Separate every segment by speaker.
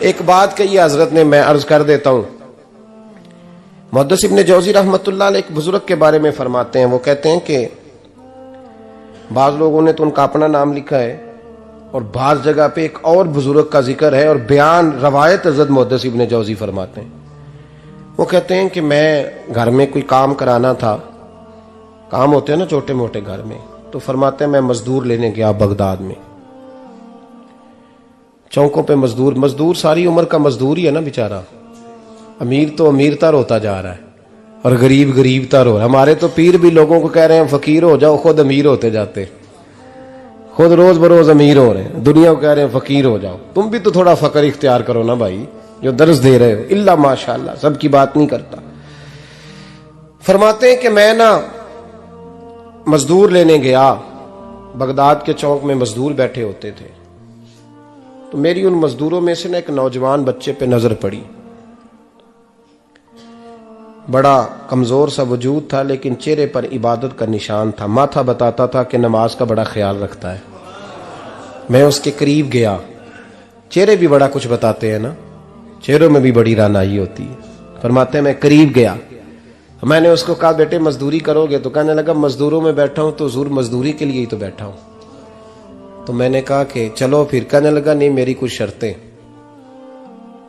Speaker 1: एक बात कही हजरत ने, मैं अर्ज कर देता हूं। मुहद्दिस इब्न जौजी रहमतुल्लाह अलैह एक बुजुर्ग के बारे में फरमाते हैं, वो कहते हैं कि बाज लोगों ने तो उनका अपना नाम लिखा है और बाज जगह पे एक और बुजुर्ग का जिक्र है और बयान रवायत हज़रत मुहद्दिस इब्न जौजी फरमाते हैं। वो कहते हैं कि मैं घर में कोई काम कराना था, काम होते हैं ना छोटे मोटे घर में, तो फरमाते हैं मैं मजदूर लेने गया बगदाद में। चौकों पे मजदूर सारी उम्र का मजदूर ही है ना बेचारा। अमीर तो अमीरता होता जा रहा है और गरीब गरीबता रो रहा है। हमारे तो पीर भी लोगों को कह रहे हैं फकीर हो जाओ, खुद अमीर होते जाते, खुद रोज बरोज अमीर हो रहे हैं, दुनिया को कह रहे हैं फकीर हो जाओ। तुम भी तो थोड़ा फकर इख्तियार करो ना भाई, जो दर्ज दे रहे हो। इल्ला माशाअल्लाह, सबकी बात नहीं करता। फरमाते हैं कि मैं ना मजदूर लेने गया, बगदाद के चौक में मजदूर बैठे होते थे, तो मेरी उन मजदूरों में से ना एक नौजवान बच्चे पे नजर पड़ी। बड़ा कमजोर सा वजूद था लेकिन चेहरे पर इबादत का निशान था। माथा बताता था कि नमाज का बड़ा ख्याल रखता है। मैं उसके करीब गया, चेहरे भी बड़ा कुछ बताते हैं ना, चेहरों में भी बड़ी रानाई होती है। फरमाते हैं मैं करीब गया, मैंने उसको कहा बेटे मजदूरी करोगे? तो कहने लगा मजदूरों में बैठा हूं तो हुजूर मजदूरी के लिए ही तो बैठा हूं। तो मैंने कहा कि चलो फिर। कहने लगा नहीं मेरी कुछ शर्तें।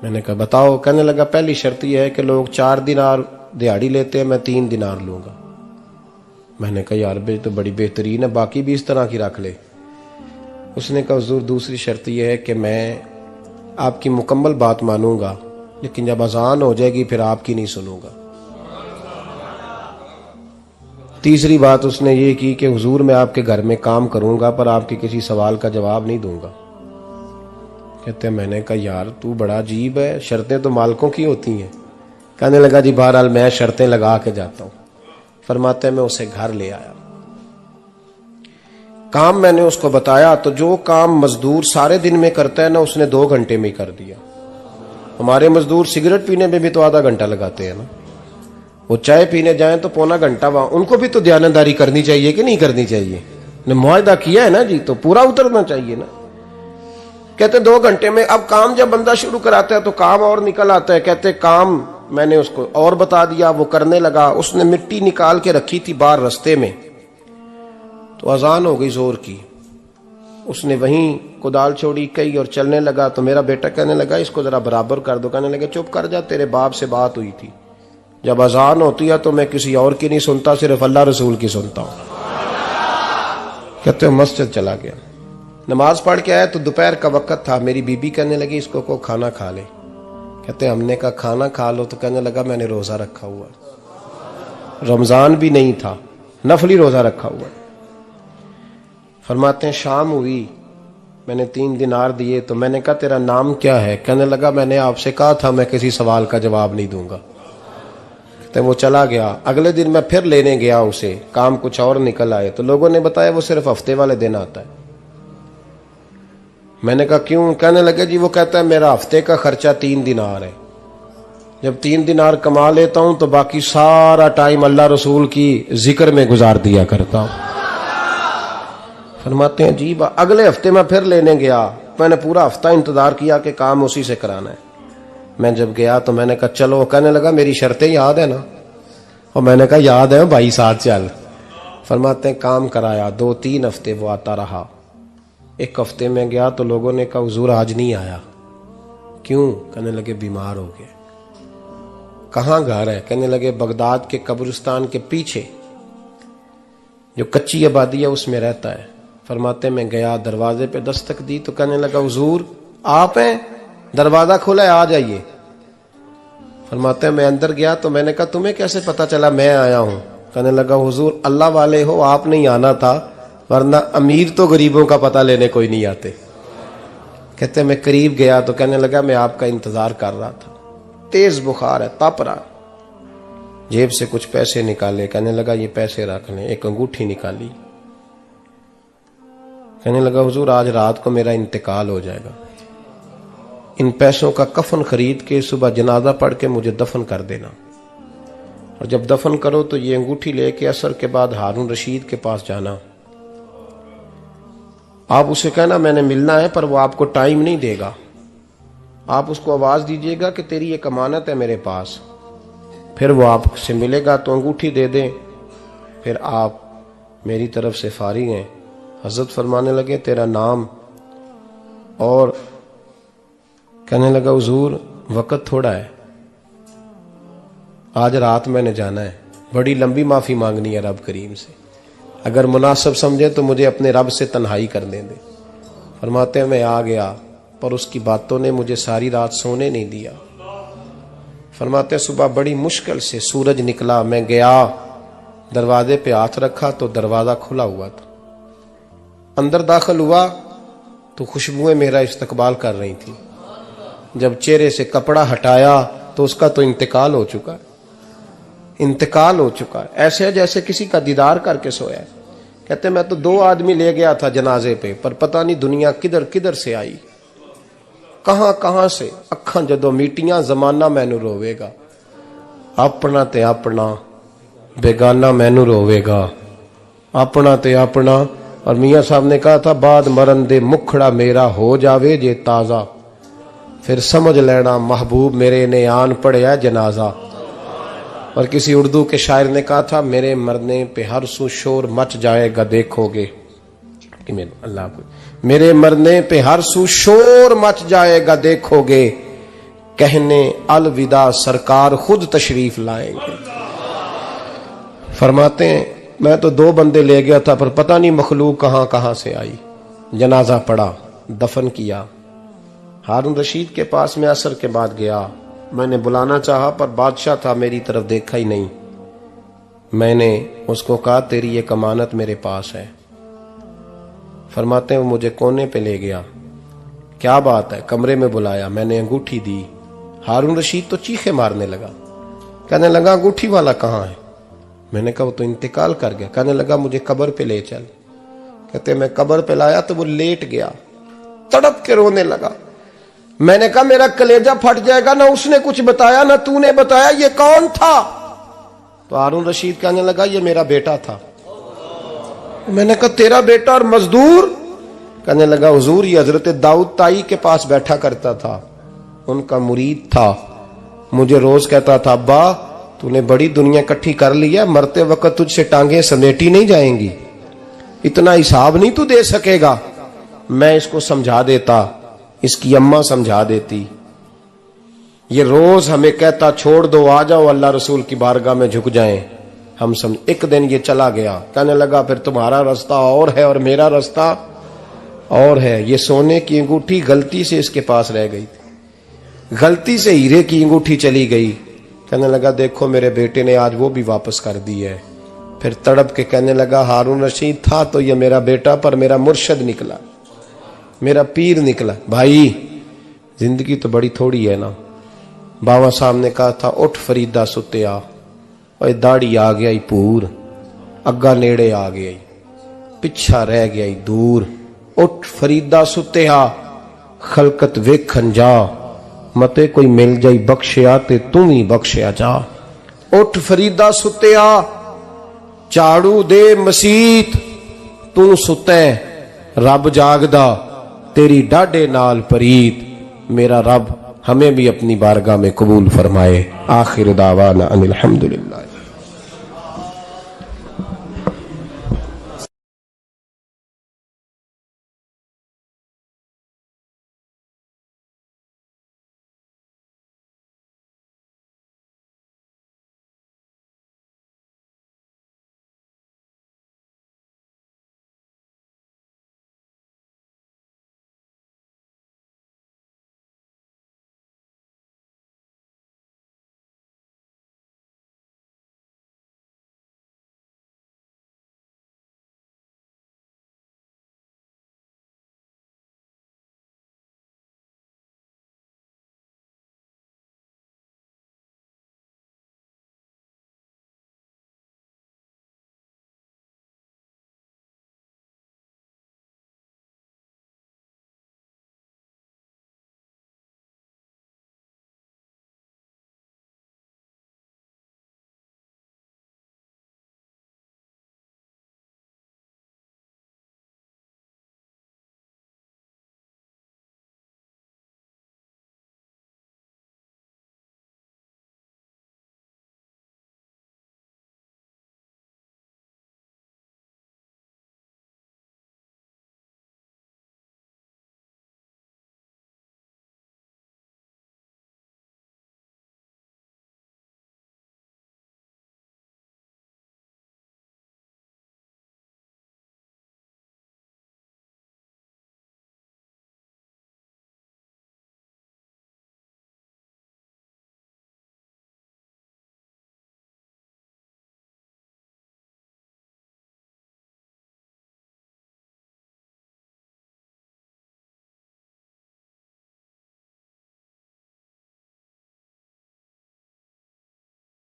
Speaker 1: मैंने कहा बताओ? कहने लगा पहली शर्त यह है कि लोग 4 दिनार दिहाड़ी लेते हैं, मैं 3 दिनार लूंगा। मैंने कहा यार बे तो बड़ी बेहतरीन है, बाकी भी इस तरह की रख ले। उसने कहा हुजूर दूसरी शर्त यह है कि मैं आपकी मुकम्मल बात मानूंगा लेकिन जब अजान हो जाएगी फिर आपकी नहीं सुनूंगा। तीसरी बात उसने ये की कि हुजूर मैं आपके घर में काम करूंगा पर आपके किसी सवाल का जवाब नहीं दूंगा। कहते हैं मैंने कहा यार तू बड़ा अजीब है, शर्तें तो मालिकों की होती हैं। कहने लगा जी बहरहाल मैं शर्तें लगा के जाता हूं। फरमाते मैं उसे घर ले आया, काम मैंने उसको बताया तो जो काम मजदूर सारे दिन में करता है ना उसने 2 घंटे में कर दिया। हमारे मजदूर सिगरेट पीने में भी तो आधा घंटा लगाते हैं ना, वो चाय पीने जाएं तो पौना घंटा वहां। उनको भी तो दयानतदारी करनी चाहिए कि नहीं करनी चाहिए? ने मुआहदा किया है ना जी, तो पूरा उतरना चाहिए ना। कहते 2 घंटे में। अब काम जब बंदा शुरू कराता है तो काम और निकल आता है। कहते काम मैंने उसको और बता दिया, वो करने लगा। उसने मिट्टी निकाल के रखी थी बाहर रास्ते में, तो अजान हो गई जोर की। उसने वहीं कुदाल छोड़ी कई और चलने लगा। तो मेरा बेटा कहने लगा इसको जरा बराबर कर दो। कहने लगे चुप कर जा, तेरे बाप से बात हुई थी, जब अजान होती है तो मैं किसी और की नहीं सुनता, सिर्फ अल्लाह रसूल की सुनता हूं। कहते मस्जिद चला गया, नमाज पढ़ के आया तो दोपहर का वक्त था। मेरी बीबी कहने लगी इसको को खाना खा ले। कहते हमने कहा खाना खा लो, तो कहने लगा मैंने रोजा रखा हुआ, रमजान भी नहीं था, नफली रोजा रखा हुआ। फरमाते हैं शाम हुई, मैंने 3 दिनार दिए। तो मैंने कहा तेरा नाम क्या है? कहने लगा मैंने आपसे कहा था मैं किसी सवाल का जवाब नहीं दूंगा। कहते वो चला गया। अगले दिन मैं फिर लेने गया उसे, काम कुछ और निकल आए। तो लोगों ने बताया वो सिर्फ हफ्ते वाले दिन आता है। मैंने कहा क्यों? कहने लगे जी वो कहता है मेरा हफ्ते का खर्चा 3 दिनार है, जब 3 दिनार कमा लेता हूं तो बाकी सारा टाइम अल्लाह रसूल की जिक्र में गुजार दिया करता हूं। फरमाते हैं जी अगले हफ्ते मैं फिर लेने गया, मैंने पूरा हफ्ता इंतजार किया कि काम उसी से कराना है। मैं जब गया तो मैंने कहा चलो। कहने लगा मेरी शर्तें याद है ना? और मैंने कहा याद है भाई साथ चल। फरमाते हैं काम कराया, 2-3 हफ्ते वो आता रहा। 1 हफ्ते में गया तो लोगों ने कहा हुजूर आज नहीं आया। क्यों? कहने लगे बीमार हो गए। कहाँ घर है? कहने लगे बगदाद के कब्रिस्तान के पीछे जो कच्ची आबादी है उसमें रहता है। फरमाते मैं गया, दरवाजे पे दस्तक दी तो कहने लगा हुजूर आप हैं? दरवाजा खोला है, आ जाइए। फरमाते मैं अंदर गया तो मैंने कहा तुम्हें कैसे पता चला मैं आया हूं? कहने लगा हुजूर अल्लाह वाले हो, आप नहीं आना था, वरना अमीर तो गरीबों का पता लेने कोई नहीं आते। कहते मैं करीब गया तो कहने लगा मैं आपका इंतजार कर रहा था, तेज बुखार है, तप रहा। जेब से कुछ पैसे निकाले, कहने लगा ये पैसे रख लें। एक अंगूठी निकाली, कहने लगा हुजूर आज रात को मेरा इंतकाल हो जाएगा, इन पैसों का कफन खरीद के सुबह जनाजा पढ़ के मुझे दफन कर देना, और जब दफन करो तो ये अंगूठी लेके असर के बाद हारून रशीद के पास जाना। आप उसे कहना मैंने मिलना है पर वो आपको टाइम नहीं देगा, आप उसको आवाज दीजिएगा कि तेरी एक अमानत है मेरे पास। फिर वो आपसे मिलेगा तो अंगूठी दे दें, फिर आप मेरी तरफ से फारिग हैं। हजरत फरमाने लगे तेरा नाम, और कहने लगा हुजूर वक्त थोड़ा है, आज रात मैंने जाना है, बड़ी लंबी माफी मांगनी है रब करीम से, अगर मुनासिब समझे तो मुझे अपने रब से तन्हाई करने दे। फरमाते हैं मैं आ गया, पर उसकी बातों ने मुझे सारी रात सोने नहीं दिया। फरमाते हैं सुबह बड़ी मुश्किल से सूरज निकला, मैं गया, दरवाजे पे हाथ रखा तो दरवाजा खुला हुआ था। अंदर दाखिल हुआ तो खुशबुएं मेरा इस्तकबाल कर रही थी। जब चेहरे से कपड़ा हटाया तो उसका तो इंतकाल हो चुका है, इंतकाल हो चुका है। ऐसे जैसे किसी का दीदार करके सोया है। कहते मैं तो 2 आदमी ले गया था जनाजे पे, पर पता नहीं दुनिया किधर किधर से आई, कहां कहां से। अखा जदों मीटियां जमाना मैनू रोवेगा, अपना ते अपना बेगाना मैनू रोवेगा, अपना ते अपना। और मियां साहब ने कहा था बाद मरन दे मुखड़ा मेरा हो जावे जे ताजा, फिर समझ लेना महबूब मेरे ने आन पड़िया जनाजा। और किसी उर्दू के शायर ने कहा था मेरे मरने पे हर सू शोर मच जाएगा देखोगे, अल्लाह को मेरे मरने पे हर सू शोर मच जाएगा देखोगे, कहने अलविदा सरकार खुद तशरीफ लाएंगे। फरमाते हैं मैं तो 2 बंदे ले गया था, पर पता नहीं मखलूक कहां कहां से आई। जनाजा पड़ा, दफन किया। हारून रशीद के पास में असर के बाद गया, मैंने बुलाना चाहा पर बादशाह था, मेरी तरफ देखा ही नहीं। मैंने उसको कहा तेरी एक अमानत मेरे पास है। फरमाते हैं वो मुझे कोने पे ले गया, क्या बात है, कमरे में बुलाया, मैंने अंगूठी दी। हारून रशीद तो चीखे मारने लगा, कहने लगा अंगूठी वाला कहाँ है। मैंने कहा वो तो इंतकाल कर गया। कहने लगा मुझे कब्र पे ले चल। कहते मैं कब्र पे लाया तो वो लेट गया, तड़प के रोने लगा। मैंने कहा मेरा कलेजा फट जाएगा, ना उसने कुछ बताया ना तूने बताया, ये कौन था। तो हारून रशीद कहने लगा ये मेरा बेटा था। मैंने कहा तेरा बेटा और मजदूर। कहने लगा हुजूर ये हजरत दाऊद ताई के पास बैठा करता था, उनका मुरीद था, मुझे रोज कहता था अब्बा तूने बड़ी दुनिया इकट्ठी कर ली है, मरते वक्त तुझसे टांगे समेटी नहीं जाएंगी, इतना हिसाब नहीं तू दे सकेगा। मैं इसको समझा देता, इसकी अम्मा समझा देती। ये रोज हमें कहता छोड़ दो आ जाओ अल्लाह रसूल की बारगाह में झुक जाएं, हम समझ। एक दिन ये चला गया, कहने लगा फिर तुम्हारा रास्ता और है और मेरा रास्ता और है। ये सोने की अंगूठी गलती से इसके पास रह गई थी, गलती से हीरे की अंगूठी चली गई। कहने लगा देखो मेरे बेटे ने आज वो भी वापस कर दी है। फिर तड़प के कहने लगा हारून रशीद था तो ये मेरा बेटा, पर मेरा मुर्शद निकला, मेरा पीर निकला। भाई जिंदगी तो बड़ी थोड़ी है ना। बाबा साहब ने कहा था उठ फरीदा सुत्या, और दाढ़ी आ गया पूर, अग्गा नेड़े आ गया, पिछा रह गया दूर। उठ फरीदा सुत्या खलकत वेखन जा, मते कोई मिल जाई बख्शिया ते तू ही बख्शिया जा। उठ फरीदा सुत्या झाड़ू दे मसीत, तू सुते रब जागदा, तेरी डाडे नाल परीत। मेरा रब हमें भी अपनी बारगाह में कबूल फरमाए। आखिर दावाना अनिल हम्दुलिल्लाह।